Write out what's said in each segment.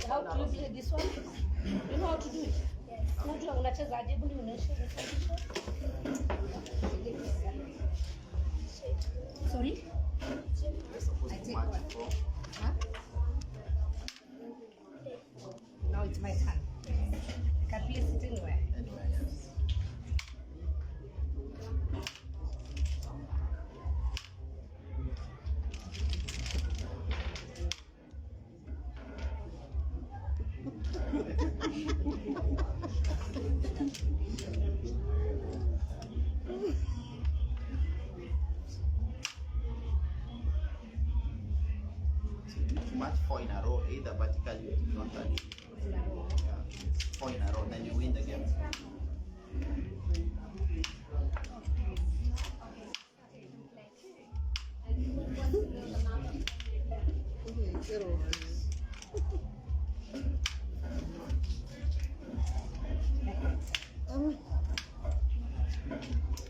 How do you play this one? You know how to do it? Yes. Unacheza aje? Hebu nionyeshe. Sorry? I take one. Huh? Now it's my turn. I can place it anywhere. Anywhere, yes. Match 4 in a row, either vertically or horizontally. Yeah, 4 in a row, then you win the game.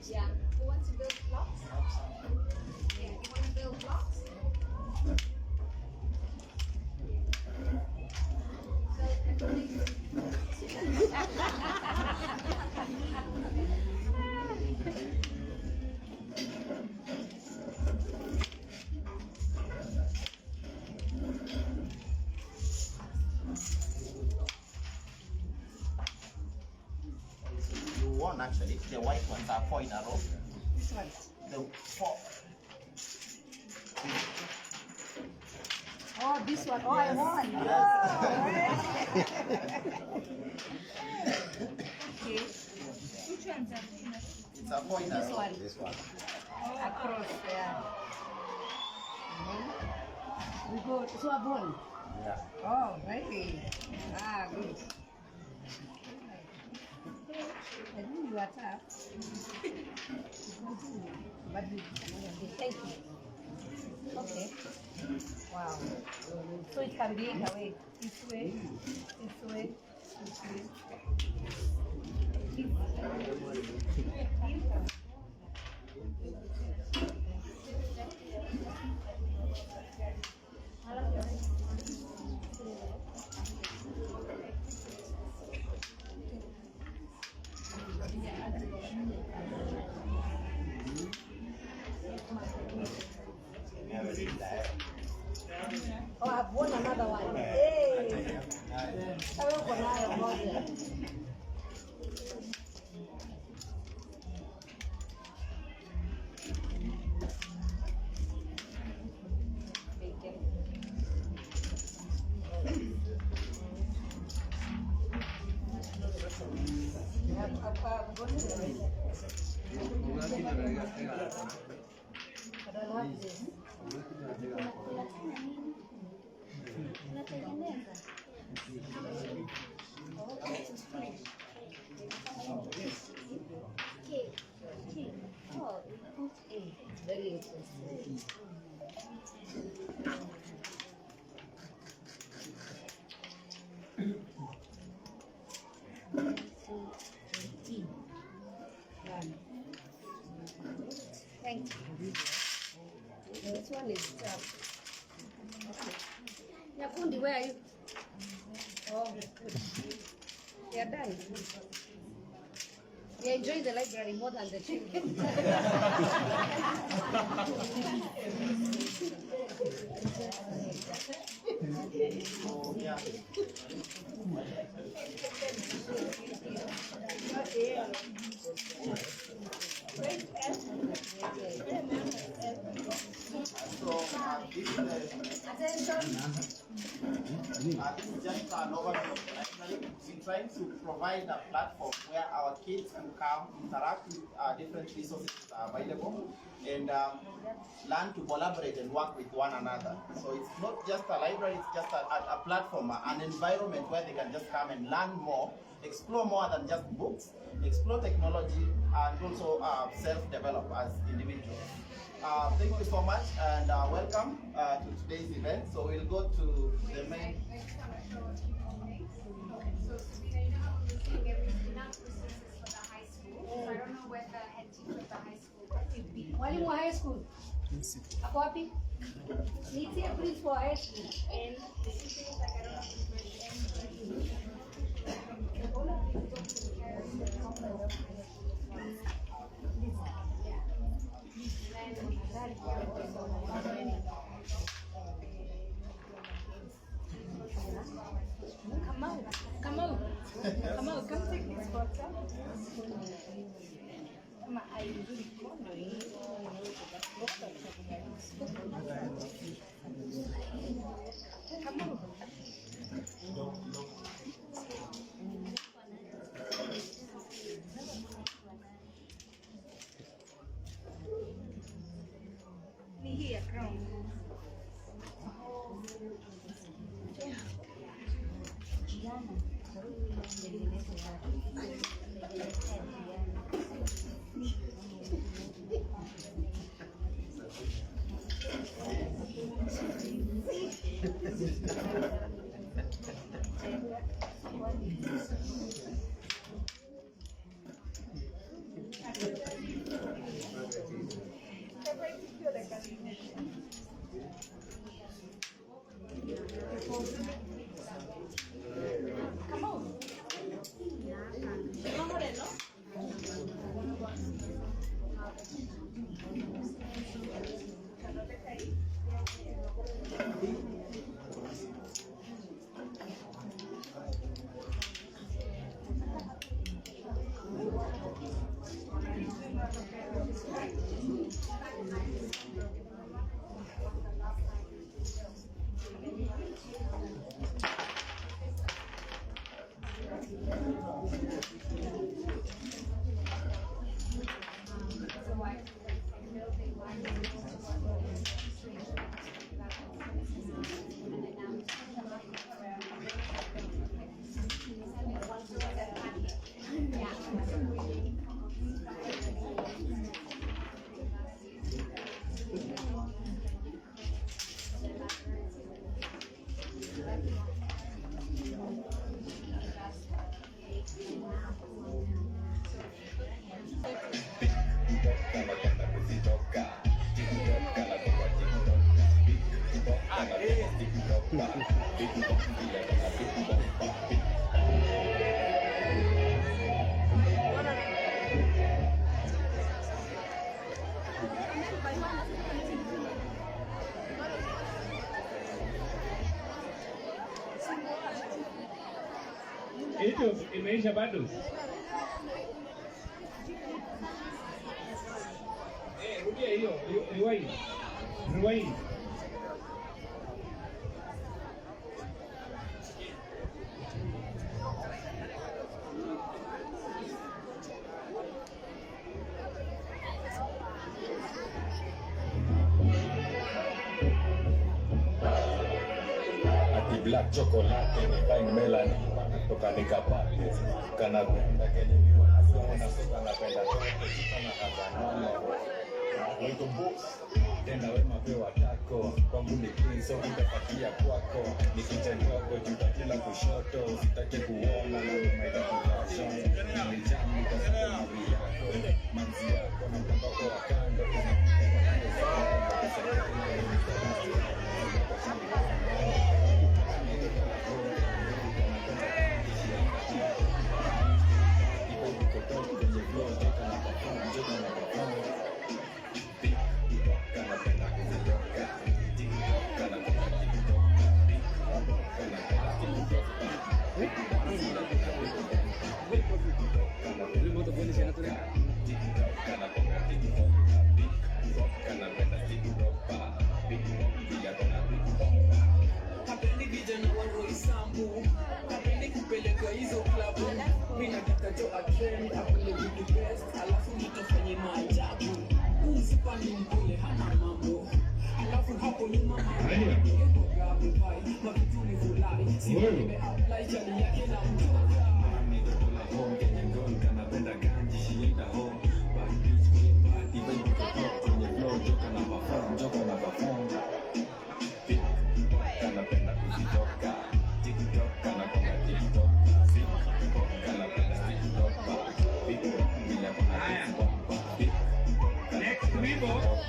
Yeah. Who wants to build blocks? Yeah. You want to build blocks? You won actually. The white ones are 4 in a row. This one. The 4. Oh, this one. Oh, I won. Okay. Which ones are you? It's a 4 in a This row. one. This one. Across there. We go to a ball. Yeah. Oh, really? Ah, good. I think you are tough. But thank you. Okay. Wow. So it can be away. This way, this way, this way. Oh, I've won another one. Hey! Sabi ko na yung model. Oh, very interesting. Thank you. This one is okay. Nyakundi, where are you? Oh, good. You're done. You enjoy the library more than the children. Oh, yeah. So, this is just an overview. Actually, we're trying to provide a platform where our kids can come, interact with different resources that are available, and learn to collaborate and work with one another. So it's not just a library, it's just a platform, an environment where they can just come and learn more, explore more than just books, explore technology, and also self-develop as individuals. Thank you so much, and welcome to today's event. So we'll go to the main. Ako wapi? Nitie please for ice cream. And this is things like I don't have to bring any. Come on, come take this photo. Come on. Ni hii ya crown. Hiyo imeisha bado? Rudia hiyo, rewind. Black chocolate, fine melanin, toka nikapate, kana kwenda kenye miwa nasona, soka napenda toke, chipana hazanono, wito books, tenda wema pewa tako, kwangu ni queen, so kutapatia kwako, nikitendoko, juta kila kushoto, usitake kuona, na umaida kufashion, nilijami, kasako mavi yako, manzi yako, na mpambako wa kando,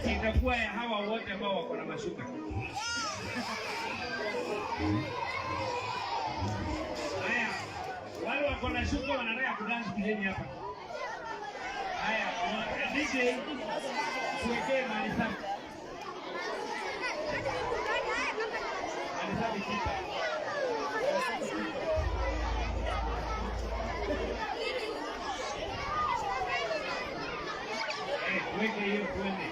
itakuwa ya hawa na shuka. Haya, wale wako na shuka wanataka kudance kujeni hapa. Haya, DJ tuwekee mali safi. Mali safi kipa. Weke hiyo kwende.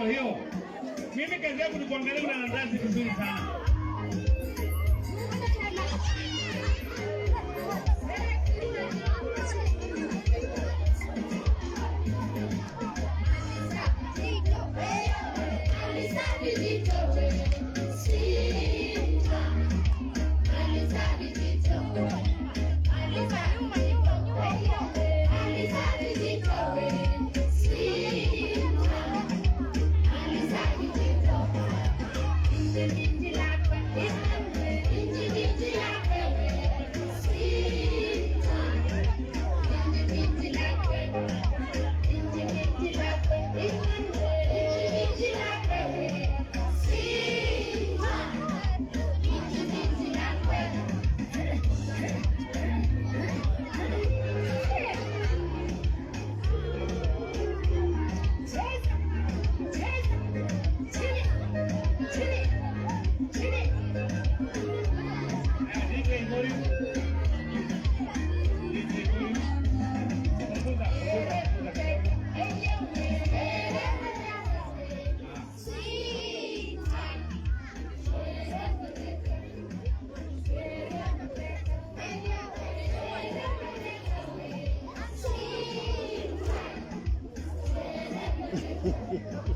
Hiyo. Mimi kazi yangu ni kuangalia unaandazi vizuri sana.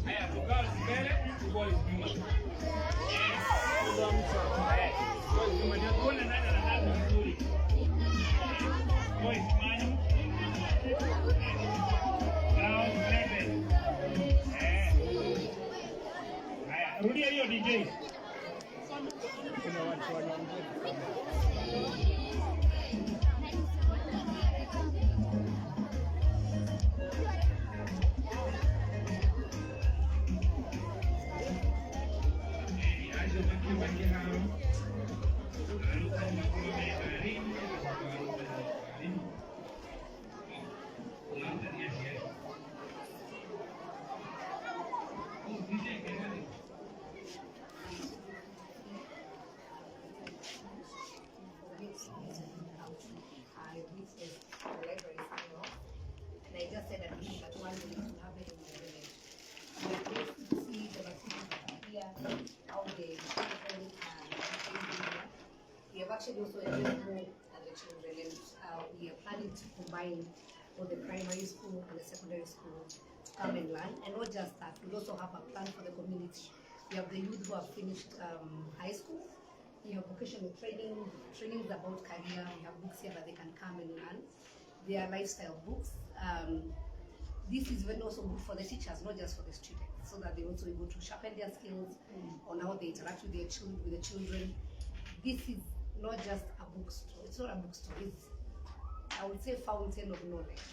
Haya, tukao mbele, tukao nyuma. Tukao nyuma, tuone nani anadance vizuri. Boy, simama. Now, left. Haya, rudia hiyo DJ. Kuna watu wanaongea. I just said that we that one will happen in the village. We are pleased to see the activities here, how the children are. We have actually also enjoyed more at the children, and we are planning to combine both the primary school and the secondary school to come and learn. And not just that, we also have a plan for the community. We have the youth who have finished high school. We have vocational trainings about career. We have books here that they can come and learn. They are lifestyle books. This is even also good for the teachers, not just for the students, so that they also able to sharpen their skills on how they interact with the children. This is not just a bookstore. It's not a bookstore. It's, I would say, fountain of knowledge.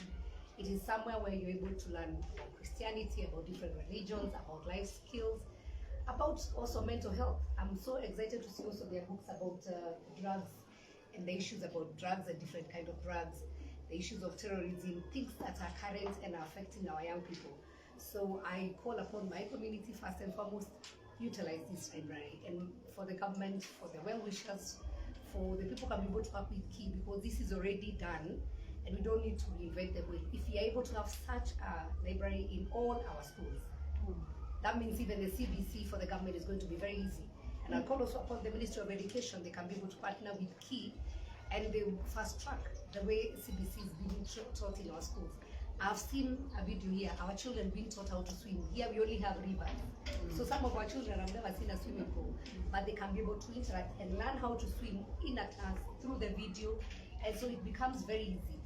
It is somewhere where you're able to learn about Christianity, about different religions, about life skills, about also mental health. I'm so excited to see also their books about drugs and the issues about drugs and different kind of drugs, the issues of terrorism, things that are current and are affecting our young people. So I call upon my community first and foremost, utilize this library, and for the government, for the well-wishers, for the people who can be able to work with Key, because this is already done and we don't need to reinvent the wheel. If we are able to have such a library in all our schools, that means even the CBC for the government is going to be very easy. And I'll call also upon the Ministry of Education, they can be able to partner with Key and they will fast track the way CBC is being taught in our schools. I've seen a video here, our children being taught how to swim. Here we only have rivers. So some of our children have never seen a swimming pool, but they can be able to interact and learn how to swim in a class through the video And so it becomes very easy.